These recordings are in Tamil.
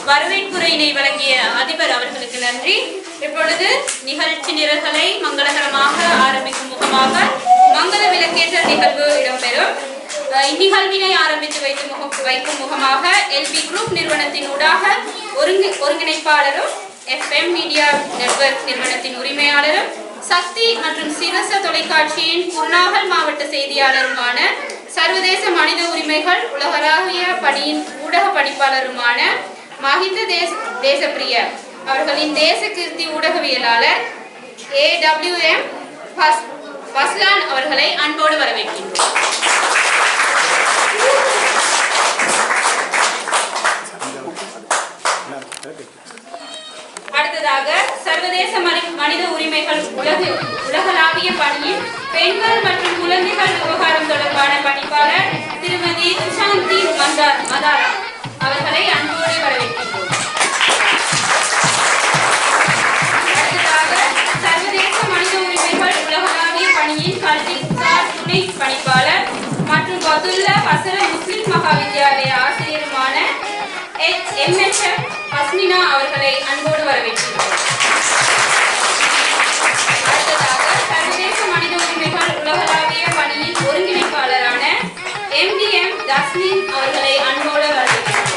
வரவேற்புரையினை வழங்கிய அதிபர் அவர்களுக்கு நன்றி. இப்பொழுது நிகழ்ச்சி நிரல்களை மங்களகரமாக ஆரம்பிக்கும் முகமாக மங்கள விளக்கேற்ற நிகழ்வு இடம்பெறும். இந்நிகழ்வினை ஆரம்பித்து வைக்கும் முகமாக எல்பி குரூப் நிறுவனத்தின் ஊடாக ஒருங்கிணைப்பாளரும் எஃப்எம் மீடியா நெட்வொர்க் நிறுவனத்தின் உரிமையாளரும் சக்தி மற்றும் சிரச தொலைக்காட்சியின் குருநாகல் மாவட்ட செய்தியாளருமான சர்வதேச மனித உரிமைகள் உலகளாவிய பணியின் ஊடக பணிப்பாளருமான மஹிந்த தேசப்பிரிய அவர்களின் தேச கீர்த்தி ஊடகவியலாளர் AWM ஃபஸ்லான் அவர்களை அன்போடு வரவேற்கின்றோம். அடுத்ததாக சர்வதேச மனித உரிமைகள் உலகளாவிய பணியின் பெண்கள் மற்றும் குழந்தைகள் விவகாரம் தொடர்பான பணிப்பாளர் திருமதி துஷாந்தி மதாரா அவர்களை அன்போடு வரவேற்கின்றோம். அடுத்ததாக சர்வதேச மனித உரிமைகள் உலகளாவிய பணியின் கல்விசார் துணை பணிப்பாளர் மற்றும் பதுல்ல பசர முஸ்லிம் மகா வித்யாலய ஆசிரியருமான MHF அஸ்மினா அவர்களை அன்போடு வரவேற்கின்றோம். அடுத்ததாக சர்வதேச மனித உரிமைகள் உலகளாவிய பணியின் ஒருங்கிணைப்பாளரான MDM தஸ்னின் அவர்களை அன்போடு வரவேற்கின்றோம்.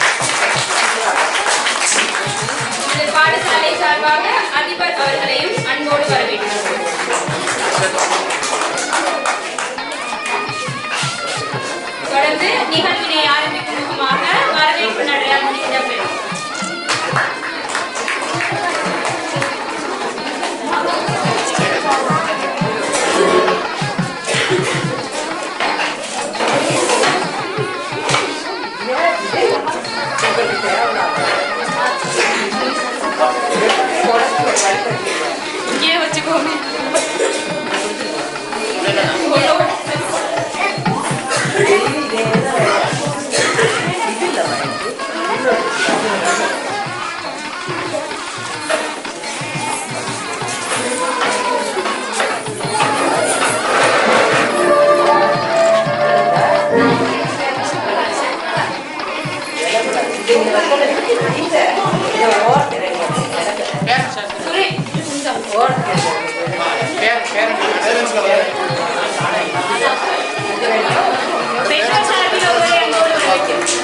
இந்த பாடசாலை சார்பாக அதிபர் அவர்களையும் அன்போடு வரவேற்கின்றோம். தொடர்ந்து நிகழ்வினை ஆரம்பிக்கும் முகமாக வரவேற்பு நடையாளர் இடம்பெறும். இங்கே வச்சுக்கோமே. பெண்கள் சார்பில் ஒருவரை அன்போடு வரவேற்கிறோம்.